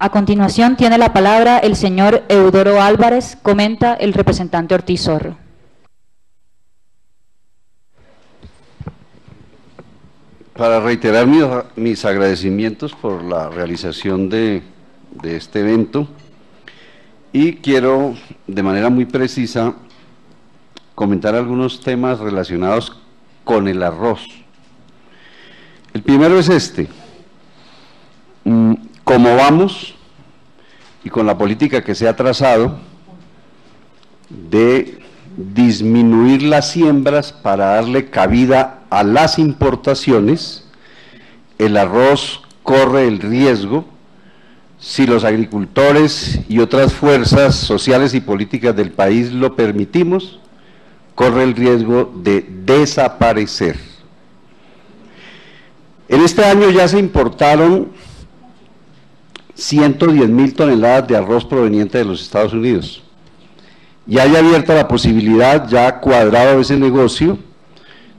A continuación tiene la palabra el señor Eudoro Álvarez, comenta el representante Ortiz Zorro. Para reiterar mis agradecimientos por la realización de este evento, y quiero de manera muy precisa comentar algunos temas relacionados con el arroz. El primero es este: cómo vamos y con la política que se ha trazado de disminuir las siembras para darle cabida a las importaciones. El arroz corre el riesgo, si los agricultores y otras fuerzas sociales y políticas del país lo permitimos, corre el riesgo de desaparecer. En este año ya se importaron 110.000 toneladas de arroz proveniente de los Estados Unidos. Y hay abierta la posibilidad, ya ha cuadrado ese negocio,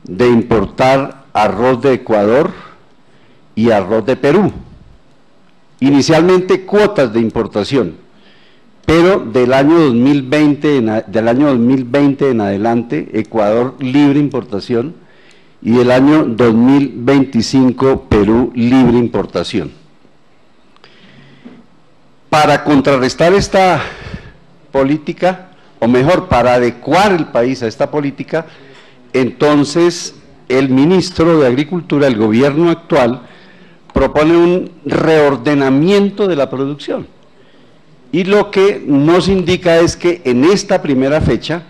de importar arroz de Ecuador y arroz de Perú. Inicialmente cuotas de importación, pero del año 2020 en adelante, Ecuador libre importación, y del año 2025 Perú libre importación. Para contrarrestar esta política, o mejor, para adecuar el país a esta política, entonces el ministro de Agricultura, el gobierno actual, propone un reordenamiento de la producción. Y lo que nos indica es que en esta primera fecha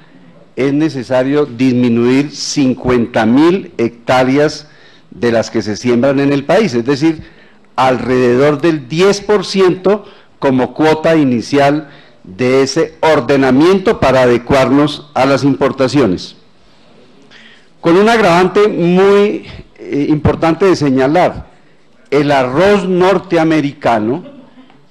es necesario disminuir 50.000 hectáreas de las que se siembran en el país, es decir, alrededor del 10% como cuota inicial de ese ordenamiento para adecuarnos a las importaciones. Con un agravante muy importante de señalar: el arroz norteamericano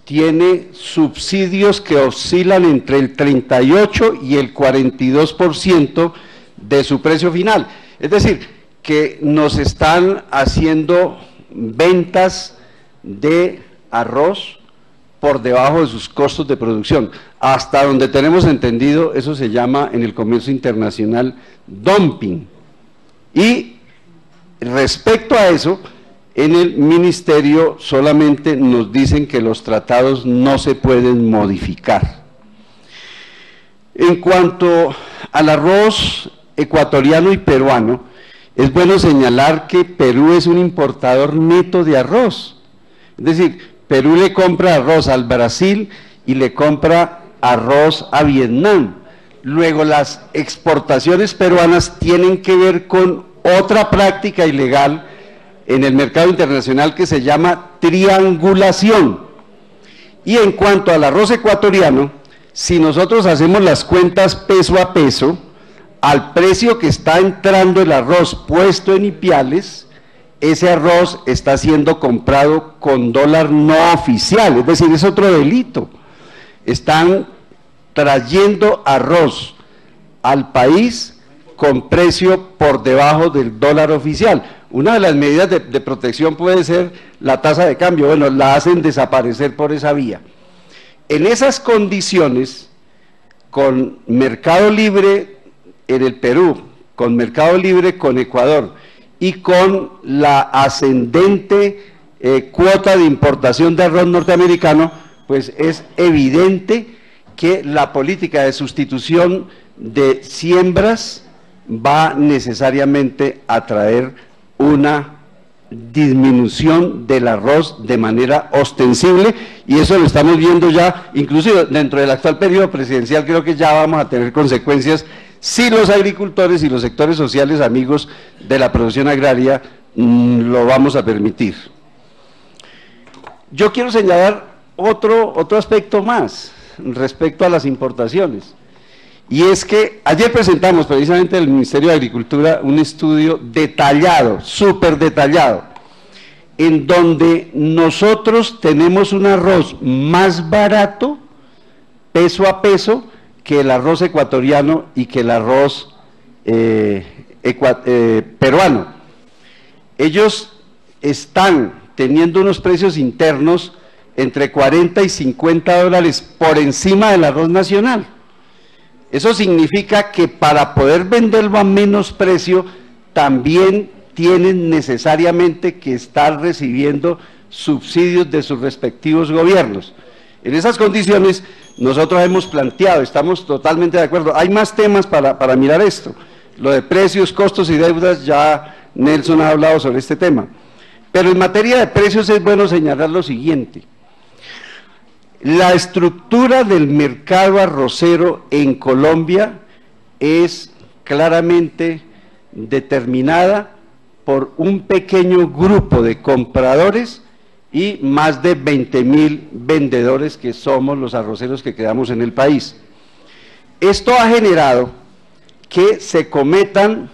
tiene subsidios que oscilan entre el 38 y el 42% de su precio final. Es decir, que nos están haciendo ventas de arroz por debajo de sus costos de producción. Hasta donde tenemos entendido, eso se llama en el comercio internacional dumping. Y respecto a eso, en el ministerio solamente nos dicen que los tratados no se pueden modificar. En cuanto al arroz ecuatoriano y peruano, es bueno señalar que Perú es un importador neto de arroz. Es decir, Perú le compra arroz al Brasil y le compra arroz a Vietnam. Luego las exportaciones peruanas tienen que ver con otra práctica ilegal en el mercado internacional que se llama triangulación. Y en cuanto al arroz ecuatoriano, si nosotros hacemos las cuentas peso a peso, al precio que está entrando el arroz puesto en Ipiales, ese arroz está siendo comprado con dólar no oficial, es decir, es otro delito. Están trayendo arroz al país con precio por debajo del dólar oficial. Una de las medidas de protección puede ser la tasa de cambio, bueno, la hacen desaparecer por esa vía. En esas condiciones, con mercado libre en el Perú, con mercado libre con Ecuador y con la ascendente cuota de importación de arroz norteamericano, pues es evidente que la política de sustitución de siembras va necesariamente a traer una disminución del arroz de manera ostensible, y eso lo estamos viendo ya, inclusive dentro del actual periodo presidencial. Creo que ya vamos a tener consecuencias si los agricultores y los sectores sociales amigos de la producción agraria lo vamos a permitir. Yo quiero señalar otro aspecto más respecto a las importaciones, y es que ayer presentamos precisamente en el Ministerio de Agricultura un estudio detallado, súper detallado, en donde nosotros tenemos un arroz más barato, peso a peso, que el arroz ecuatoriano y que el arroz peruano. Ellos están teniendo unos precios internos entre 40 y 50 dólares por encima del arroz nacional. Eso significa que para poder venderlo a menos precio, también tienen necesariamente que estar recibiendo subsidios de sus respectivos gobiernos. En esas condiciones, nosotros hemos planteado, estamos totalmente de acuerdo, hay más temas para mirar esto, lo de precios, costos y deudas, ya Nelson ha hablado sobre este tema, pero en materia de precios es bueno señalar lo siguiente: la estructura del mercado arrocero en Colombia es claramente determinada por un pequeño grupo de compradores y más de 20.000 vendedores que somos los arroceros que quedamos en el país. Esto ha generado que se cometan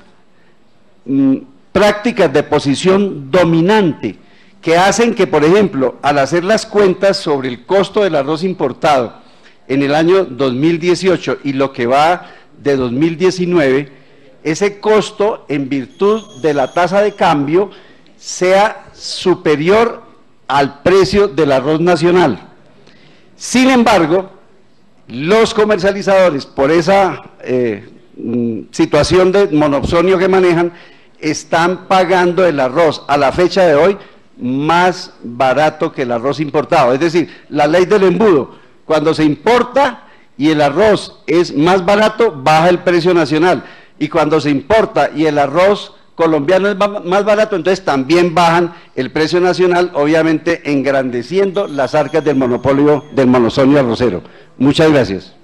prácticas de posición dominante que hacen que, por ejemplo, al hacer las cuentas sobre el costo del arroz importado en el año 2018 y lo que va de 2019, ese costo, en virtud de la tasa de cambio, sea superior al precio del arroz nacional. Sin embargo, los comercializadores, por esa situación de monopsonio que manejan, están pagando el arroz a la fecha de hoy más barato que el arroz importado. Es decir, la ley del embudo: cuando se importa y el arroz es más barato, baja el precio nacional, y cuando se importa y el arroz colombiano es más barato, entonces también bajan el precio nacional, obviamente engrandeciendo las arcas del monopolio del monosonio arrocero. Muchas gracias.